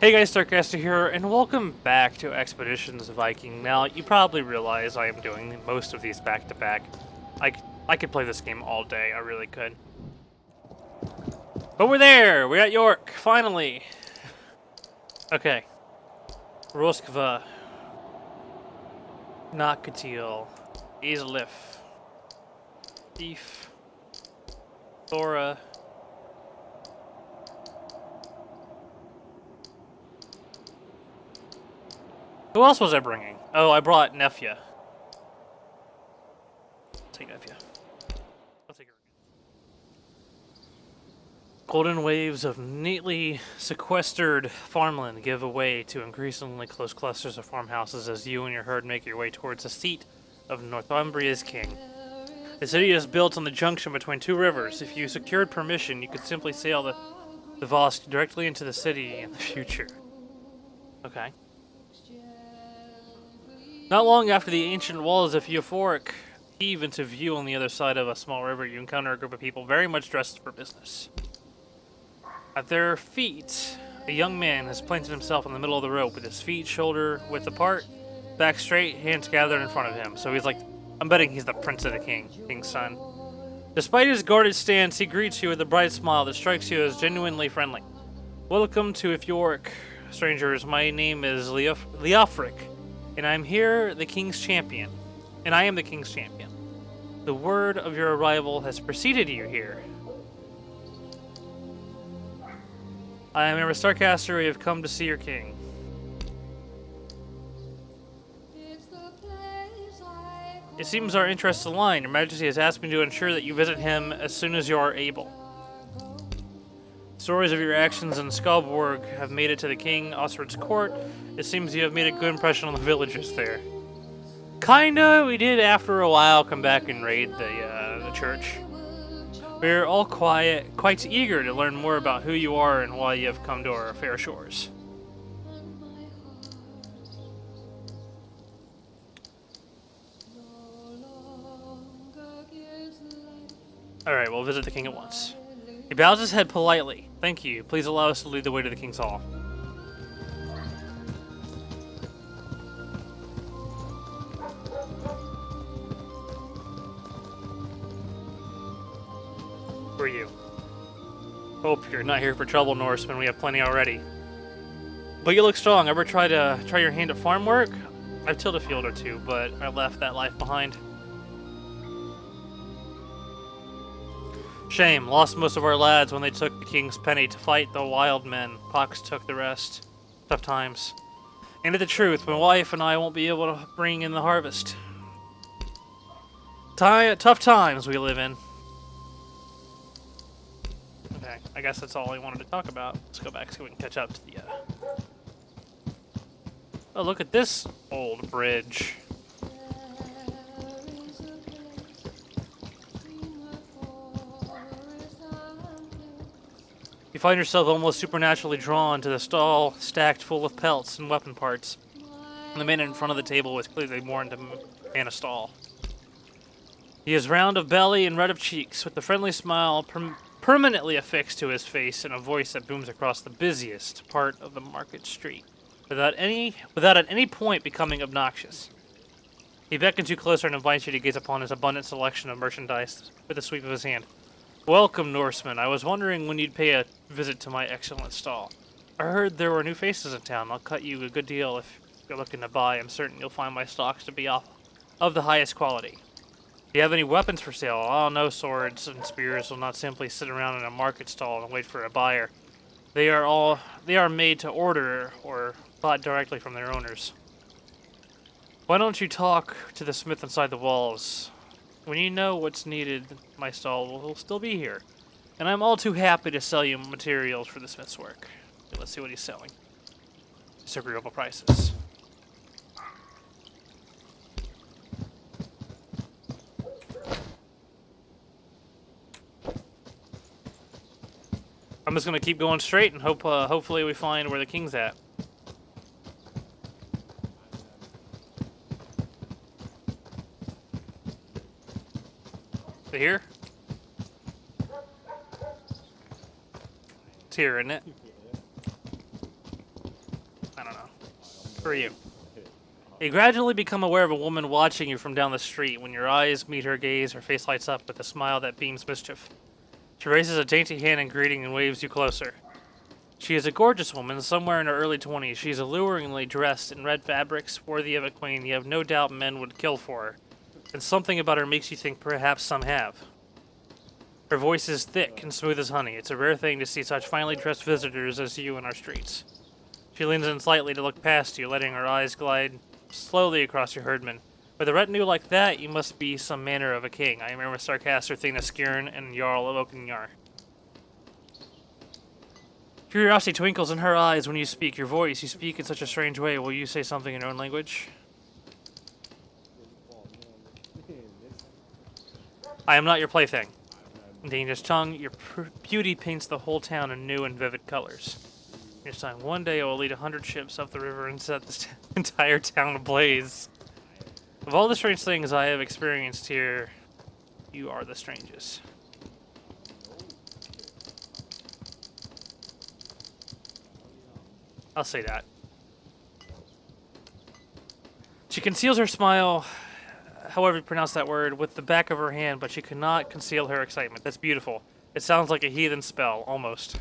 Hey guys, Circa here, and welcome back to Expeditions Viking. Now, you probably realize I am doing most of these back-to-back. I could play this game all day, I really could. But we're there! We're at York, finally! Okay. Roskva. Nakatil. Islif. Thief. Thora. Who else was I bringing? Oh, I brought Nefya. Take Nefya. I'll take her. Golden waves of neatly sequestered farmland give way to increasingly close clusters of farmhouses as you and your herd make your way towards the seat of Northumbria's king. The city is built on the junction between two rivers. If you secured permission, you could simply sail the Vosk directly into the city in the future. Okay. Not long after the ancient walls of Euphoric heave into view on the other side of a small river, you encounter a group of people very much dressed for business. At their feet, a young man has planted himself in the middle of the rope with his feet shoulder-width apart, back straight, hands gathered in front of him. So he's like, I'm betting he's the prince of the king's son. Despite his guarded stance, he greets you with a bright smile that strikes you as genuinely friendly. Welcome to Euphoric, strangers. My name is Leofric. And I'm here, the King's Champion. And I am the King's Champion. The word of your arrival has preceded you here. I am a Starcaster. We have come to see your king. It seems our interests align. Your Majesty has asked me to ensure that you visit him as soon as you are able. Stories of your actions in Skalborg have made it to the King Osric court. It seems you have made a good impression on the villagers there. Kinda, we did after a while come back and raid the church. We're all quite eager to learn more about who you are and why you have come to our fair shores. Alright, we'll visit the king at once. He bows his head politely. Thank you. Please allow us to lead the way to the King's Hall. Who are you? Hope you're not here for trouble, Norseman. We have plenty already. But you look strong. Ever try your hand at farm work? I've tilled a field or two, but I left that life behind. Shame. Lost most of our lads when they took the King's Penny to fight the wild men. Pox took the rest. Tough times. Ain't it the truth? My wife and I won't be able to bring in the harvest. Tough times we live in. Okay, I guess that's all I wanted to talk about. Let's go back so we can catch up to the... Oh, look at this old bridge. You find yourself almost supernaturally drawn to the stall stacked full of pelts and weapon parts. The man in front of the table was clearly more into man a stall. He is round of belly and red of cheeks, with a friendly smile permanently affixed to his face and a voice that booms across the busiest part of the market street, without at any point becoming obnoxious. He beckons you closer and invites you to gaze upon his abundant selection of merchandise with a sweep of his hand. Welcome, Norseman. I was wondering when you'd pay a visit to my excellent stall. I heard there were new faces in town. I'll cut you a good deal if you're looking to buy. I'm certain you'll find my stocks to be of the highest quality. Do you have any weapons for sale? Oh, no, swords and spears will not simply sit around in a market stall and wait for a buyer. They are made to order or bought directly from their owners. Why don't you talk to the smith inside the walls? When you know what's needed, my stall will still be here. And I'm all too happy to sell you materials for the smith's work. Okay, let's see what he's selling. Disagreeable prices. I'm just going to keep going straight and hopefully we find where the king's at. Here? It's here, isn't it? For you. You gradually become aware of a woman watching you from down the street. When your eyes meet her gaze, her face lights up with a smile that beams mischief. She raises a dainty hand in greeting and waves you closer. She is a gorgeous woman, somewhere in her early 20s. She is alluringly dressed in red fabrics, worthy of a queen you have no doubt men would kill for her. And something about her makes you think perhaps some have. Her voice is thick and smooth as honey. It's a rare thing to see such finely dressed visitors as you in our streets. She leans in slightly to look past you, letting her eyes glide slowly across your herdmen. With a retinue like that, you must be some manner of a king. I remember Sarkasser, Thina Skirn, and Jarl of Okenyar. Curiosity twinkles in her eyes when you speak. Your voice, you speak in such a strange way. Will you say something in your own language? I am not your plaything. In Danish tongue, your beauty paints the whole town in new and vivid colors. In your tongue, one day I will lead 100 ships up the river and set this entire town ablaze. Of all the strange things I have experienced here, you are the strangest. I'll say that. She conceals her smile, however you pronounce that word, with the back of her hand, but she cannot conceal her excitement. That's beautiful. It sounds like a heathen spell, almost.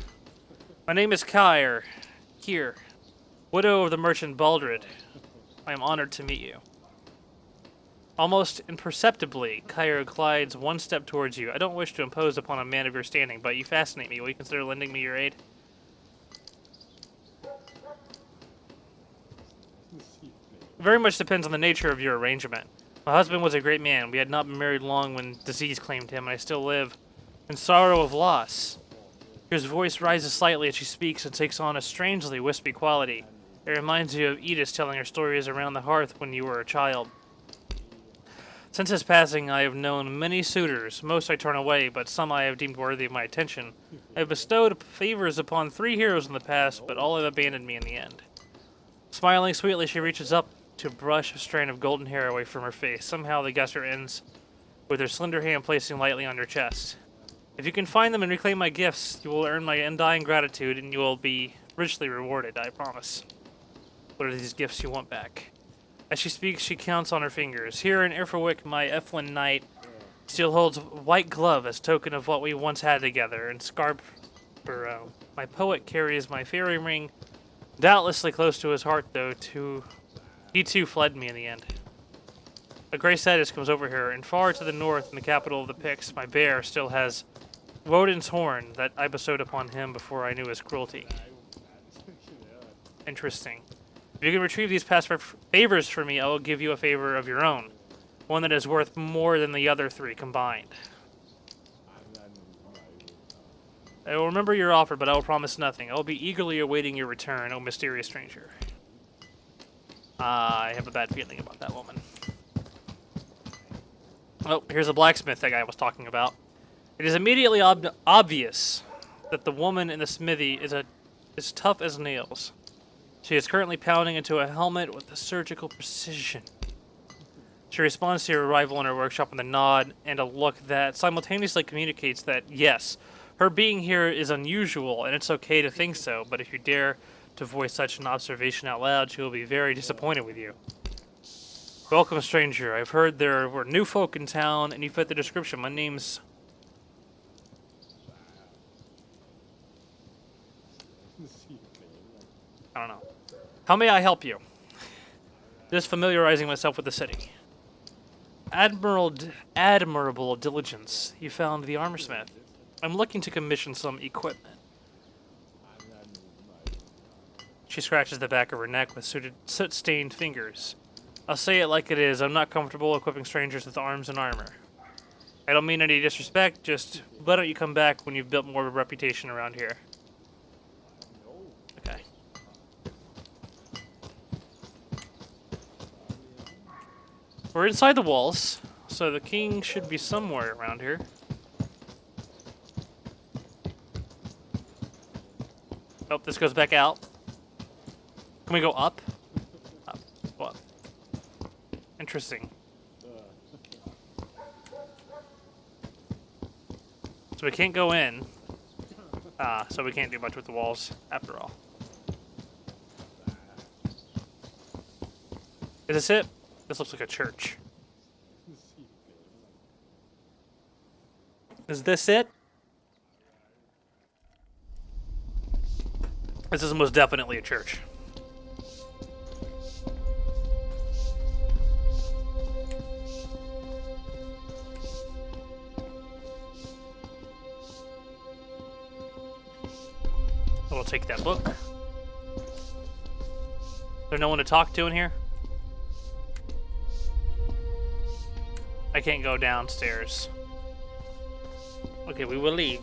My name is Kyr, widow of the merchant Baldred. I am honored to meet you. Almost imperceptibly, Kyr glides one step towards you. I don't wish to impose upon a man of your standing, but you fascinate me. Will you consider lending me your aid? Very much depends on the nature of your arrangement. My husband was a great man. We had not been married long when disease claimed him, and I still live in sorrow of loss. His voice rises slightly as she speaks and takes on a strangely wispy quality. It reminds you of Edith telling her stories around the hearth when you were a child. Since his passing, I have known many suitors. Most I turn away, but some I have deemed worthy of my attention. I have bestowed favors upon 3 heroes in the past, but all have abandoned me in the end. Smiling sweetly, she reaches up to brush a strand of golden hair away from her face. Somehow the gesture ends with her slender hand placing lightly on your chest. If you can find them and reclaim my gifts, you will earn my undying gratitude, and you will be richly rewarded, I promise. What are these gifts you want back? As she speaks, she counts on her fingers. Here in Erferwick, my Eflin knight still holds white glove as token of what we once had together, and Scarborough, my poet, carries my fairy ring, doubtlessly close to his heart, though he too fled me in the end. A grey sadness comes over her, and far to the north, in the capital of the Picts, my bear still has Woden's horn that I bestowed upon him before I knew his cruelty. Interesting. If you can retrieve these past favors for me, I will give you a favor of your own. One that is worth more than the other 3 combined. I will remember your offer, but I will promise nothing. I will be eagerly awaiting your return, O mysterious stranger. I have a bad feeling about that woman. Oh, here's a blacksmith that guy was talking about. It is immediately obvious that the woman in the smithy is tough as nails. She is currently pounding into a helmet with a surgical precision. She responds to your arrival in her workshop with a nod and a look that simultaneously communicates that, yes, her being here is unusual, and it's okay to think so, but if you dare to voice such an observation out loud, she will be very disappointed with you. Welcome, stranger. I've heard there were new folk in town, and you fit the description. My name's... I don't know. How may I help you? Just familiarizing myself with the city. Admirable diligence. You found the armorsmith. I'm looking to commission some equipment. She scratches the back of her neck with soot-stained fingers. I'll say it like it is. I'm not comfortable equipping strangers with arms and armor. I don't mean any disrespect, just why don't you come back when you've built more of a reputation around here? Okay. We're inside the walls, so the king should be somewhere around here. Oh, this goes back out. Can we go up? Up. Go up. Interesting. So we can't go in. So we can't do much with the walls, after all. Is this it? This looks like a church. Is this it? This is most definitely a church. We'll take that book. Is there no one to talk to in here? I can't go downstairs. Okay, we will leave.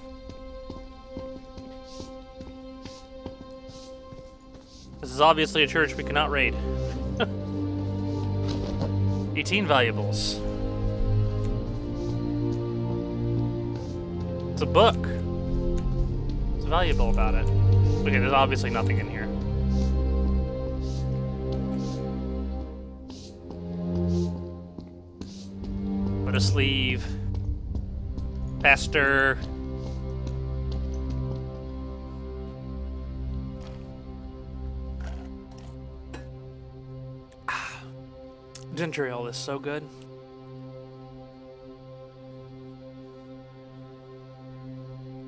This is obviously a church we cannot raid. 18 valuables. It's a book. What's valuable about it? Okay, there's obviously nothing in here. Put a sleeve. Pastor. Ginger ale is so good.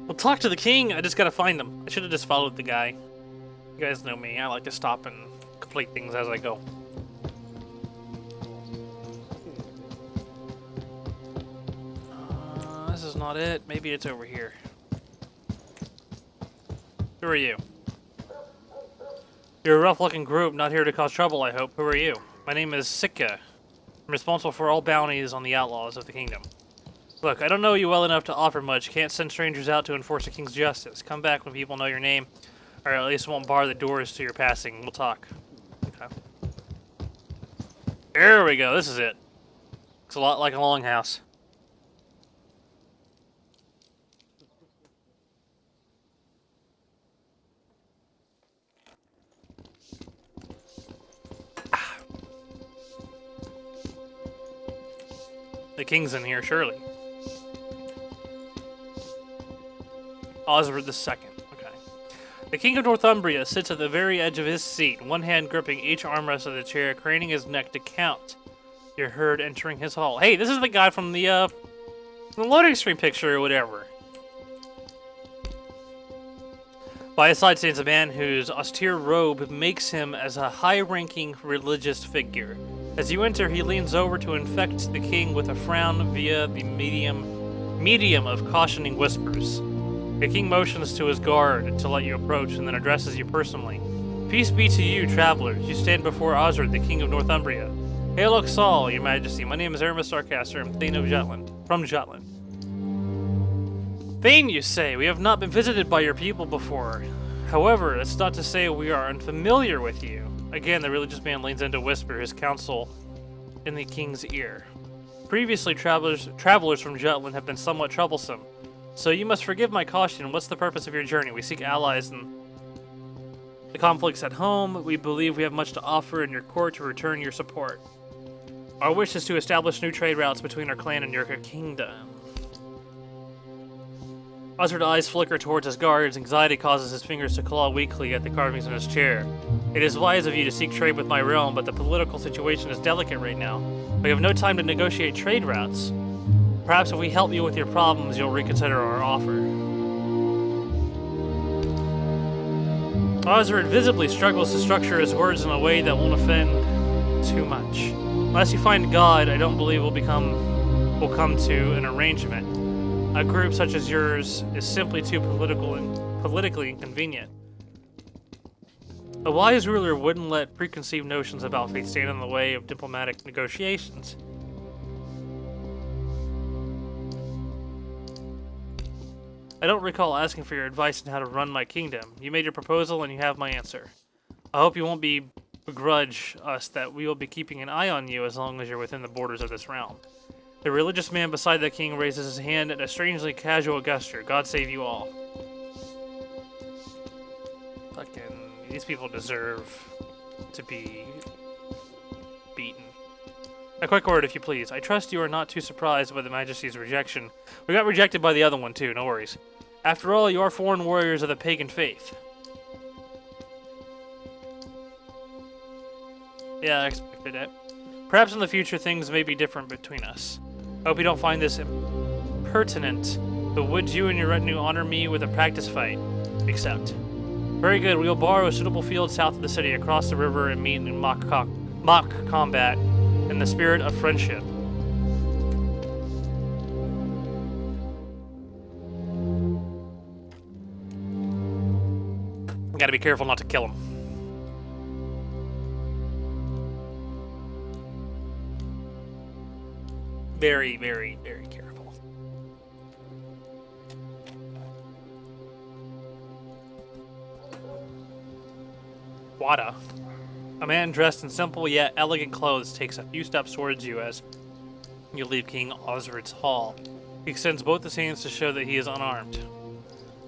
Well, talk to the king. I just gotta find him. I should have just followed the guy. You guys know me. I like to stop and complete things as I go. This is not it. Maybe it's over here. Who are you? You're a rough-looking group, not here to cause trouble, I hope. Who are you? My name is Circa. I'm responsible for all bounties on the outlaws of the kingdom. Look, I don't know you well enough to offer much. Can't send strangers out to enforce the king's justice. Come back when people know your name, or at least won't bar the doors to your passing. We'll talk. Okay. There we go. This is it. Looks a lot like a longhouse. The king's in here, surely. Oswald II. Okay. The king of Northumbria sits at the very edge of his seat, one hand gripping each armrest of the chair, craning his neck to count. You're heard entering his hall. Hey, this is the guy from the loading screen picture or whatever. By his side stands a man whose austere robe makes him as a high-ranking religious figure. As you enter, he leans over to infect the king with a frown via the medium of cautioning whispers. The king motions to his guard to let you approach and then addresses you personally. Peace be to you, travelers. You stand before Oswald, the king of Northumbria. Hail Oxal, your majesty. My name is Aramis Starcaster. I'm Thane of Jutland. From Jutland. Thane, you say? We have not been visited by your people before. However, that's not to say we are unfamiliar with you. Again, the religious man leans in to whisper his counsel in the king's ear. Previously, travelers from Jutland have been somewhat troublesome, so you must forgive my caution. What's the purpose of your journey? We seek allies in the conflicts at home. We believe we have much to offer in your court to return your support. Our wish is to establish new trade routes between our clan and your kingdom. Oswald's eyes flicker towards his guards. Anxiety causes his fingers to claw weakly at the carvings in his chair. It is wise of you to seek trade with my realm, but the political situation is delicate right now. We have no time to negotiate trade routes. Perhaps if we help you with your problems, you'll reconsider our offer. Oswald visibly struggles to structure his words in a way that won't offend too much. Unless you find God, I don't believe we'll come to an arrangement. A group such as yours is simply too politically inconvenient. A wise ruler wouldn't let preconceived notions about faith stand in the way of diplomatic negotiations. I don't recall asking for your advice on how to run my kingdom. You made your proposal and you have my answer. I hope you won't begrudge us that we will be keeping an eye on you as long as you're within the borders of this realm. The religious man beside the king raises his hand in a strangely casual gesture. God save you all. Fucking, these people deserve to be beaten. A quick word, if you please. I trust you are not too surprised by the Majesty's rejection. We got rejected by the other one, too. No worries. After all, you are foreign warriors of the pagan faith. Yeah, I expected it. Perhaps in the future things may be different between us. I hope you don't find this impertinent, but would you and your retinue honor me with a practice fight? Accept. Very good, we will borrow a suitable field south of the city, across the river, and meet in mock combat in the spirit of friendship. Gotta be careful not to kill him. Very, very, very careful. Wada. A man dressed in simple yet elegant clothes takes a few steps towards you as you leave King Osric hall. He extends both his hands to show that he is unarmed.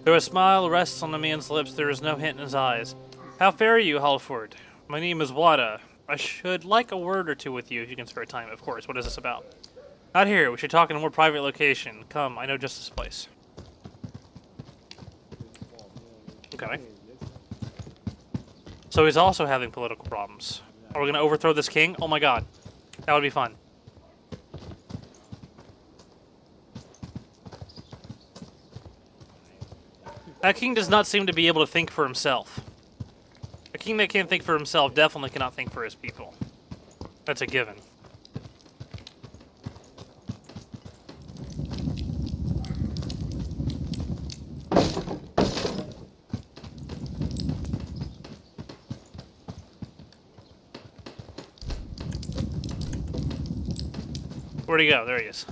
Though a smile rests on the man's lips, there is no hint in his eyes. How fare you, Halford? My name is Wada. I should like a word or two with you if you can spare time, of course. What is this about? Not here. We should talk in a more private location. Come, I know just this place. Okay. So he's also having political problems. Are we going to overthrow this king? Oh my god. That would be fun. That king does not seem to be able to think for himself. A king that can't think for himself definitely cannot think for his people. That's a given. Where'd he go? There he is.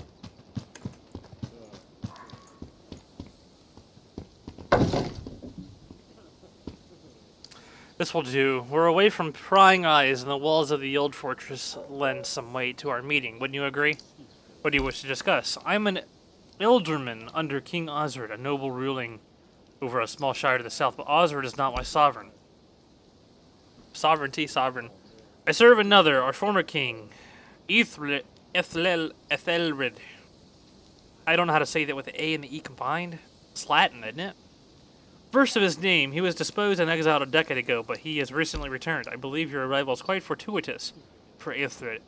This will do. We're away from prying eyes, and the walls of the old fortress lend some weight to our meeting. Wouldn't you agree? What do you wish to discuss? I'm an ealdorman under King Osric, a noble ruling over a small shire to the south, but Osric is not my sovereign. Sovereignty, sovereign. I serve another, our former king, Ethelred. I don't know how to say that with the A and the E combined. It's Latin, isn't it? First of his name, he was disposed and exiled a decade ago, but he has recently returned. I believe your arrival is quite fortuitous for Ethelred.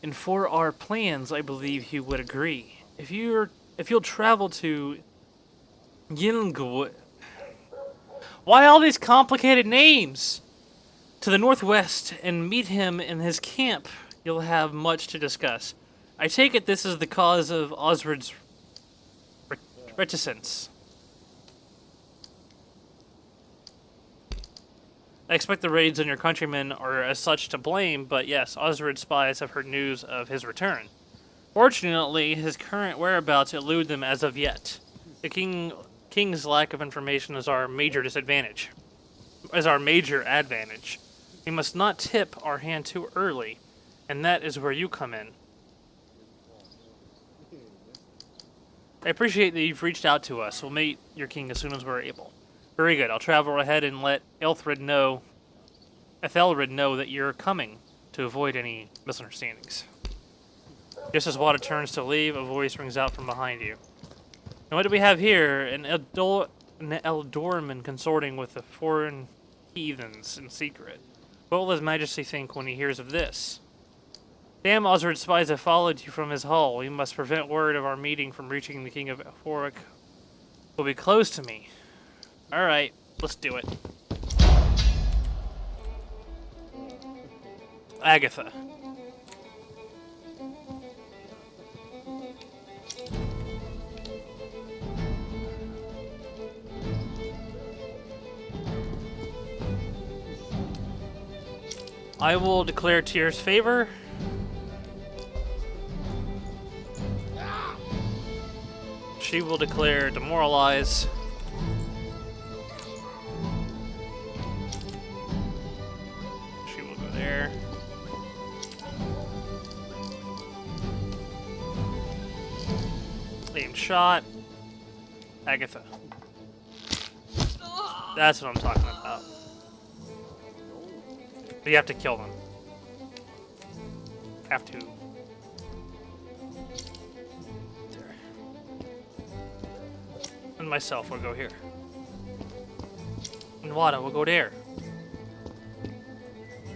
And for our plans, I believe he would agree. If you'll travel to Yingwood... Why all these complicated names? To the northwest and meet him in his camp, you'll have much to discuss. I take it this is the cause of Osric's reticence. I expect the raids on your countrymen are as such to blame, but yes, Osric's spies have heard news of his return. Fortunately, his current whereabouts elude them as of yet. The king's lack of information is our major disadvantage. Is our major advantage. We must not tip our hand too early, and that is where you come in. I appreciate that you've reached out to us. We'll meet your king as soon as we're able. Very good. I'll travel ahead and let Ethelred know that you're coming to avoid any misunderstandings. Just as Wada turns to leave, a voice rings out from behind you. And what do we have here? An ealdorman consorting with the foreign heathens in secret. What will His Majesty think when he hears of this? Damn, Osric's spies have followed you from his hall. We must prevent word of our meeting from reaching the King of Forwick. Will be close to me. Alright, let's do it. Agatha. I will declare Tyr's favor. She will declare demoralize. She will go there. Aimed shot. Agatha. That's what I'm talking about. But you have to kill them. Have to. There. And myself will go here. And Wada will go there.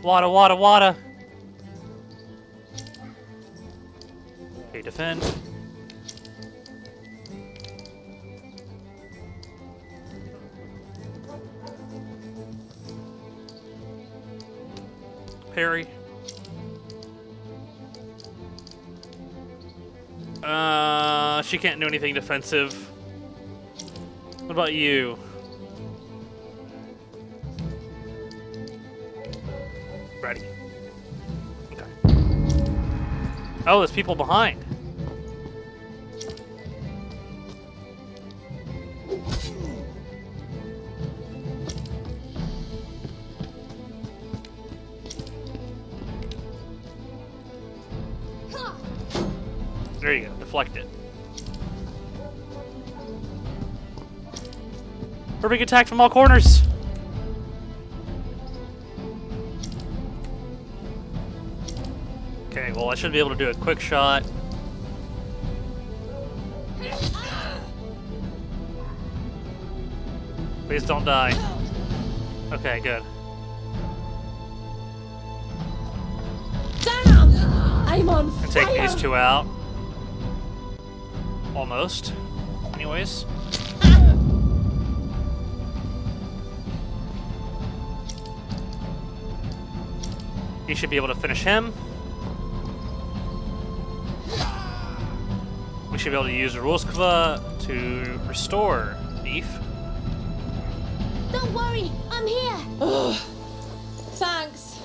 Wada, wada, wada. Okay, defend. Parry. She can't do anything defensive. What about you? Ready. Okay. Oh, there's people behind. There you go, deflect it. We're being attacked from all corners. Okay, well I should be able to do a quick shot. Please don't die. Okay, good. I'm on And take these two out. Almost. Anyways. You should be able to finish him. We should be able to use Ruskva to restore Beef. Don't worry, I'm here. Ugh. Thanks.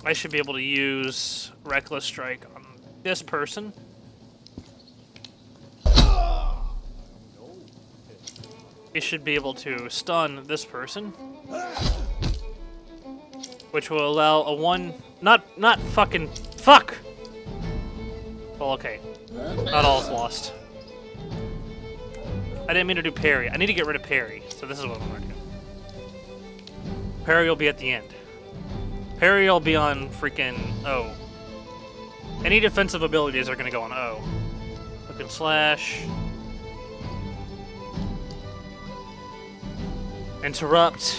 I should be able to use Reckless Strike on this person. We should be able to stun this person, which will allow a one. Not fucking fuck. Well, okay. Not all is lost. I didn't mean to do parry. I need to get rid of parry. So this is what I'm gonna do. Parry will be at the end. Parry will be on freaking O. Any defensive abilities are gonna go on O. Hook and slash. Interrupt.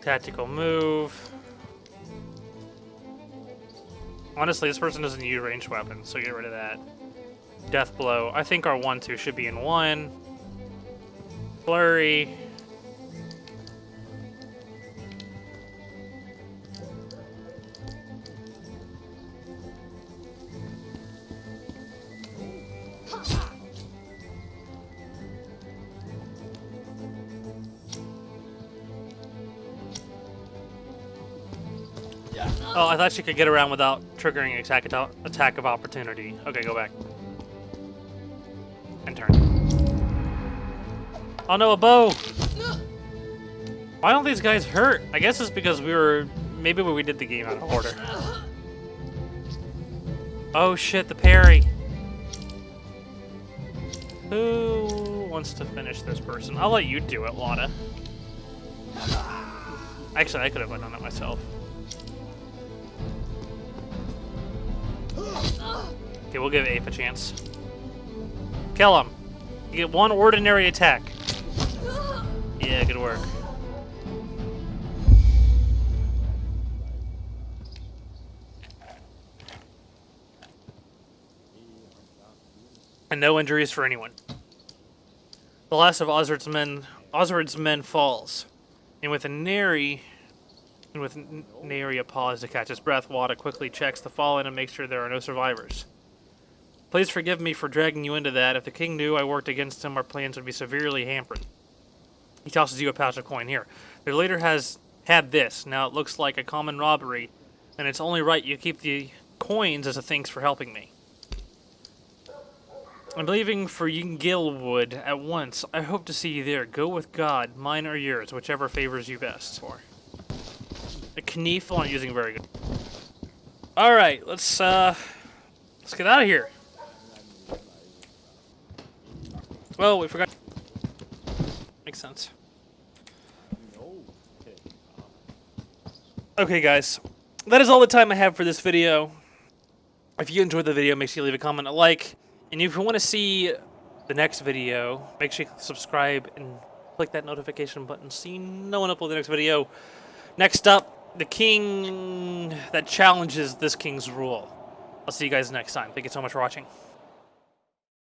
Tactical move. Honestly, this person doesn't use ranged weapons, so get rid of that. Death blow. I think our 1-2 should be in 1. Flurry. Oh, I thought she could get around without triggering attack of opportunity. Okay, go back. And turn. Oh no, a bow! Why don't these guys hurt? I guess it's because maybe we did the game out of order. Oh shit, the parry. Who wants to finish this person? I'll let you do it, Lana. Actually, I could have done it myself. Okay, we'll give Ape a chance. Kill him. You get 1 ordinary attack. Yeah, good work. And no injuries for anyone. The last of Oswald's men falls. And with Nary a pause to catch his breath, Wada quickly checks the fallen and makes sure there are no survivors. Please forgive me for dragging you into that. If the king knew I worked against him, our plans would be severely hampered. He tosses you a pouch of coin. Here. The leader has had this. Now it looks like a common robbery, and it's only right you keep the coins as a thanks for helping me. I'm leaving for Gilwood at once. I hope to see you there. Go with God, mine or yours, whichever favors you best. The Knief aren't using very good. Alright, let's get out of here. Well, we forgot. Makes sense. Okay, guys. that is all the time I have for this video. If you enjoyed the video, make sure you leave a comment, a like. And if you want to see the next video, make sure you subscribe and click that notification button so you know when I upload the next video. Next up, the king that challenges this king's rule. I'll see you guys next time. Thank you so much for watching.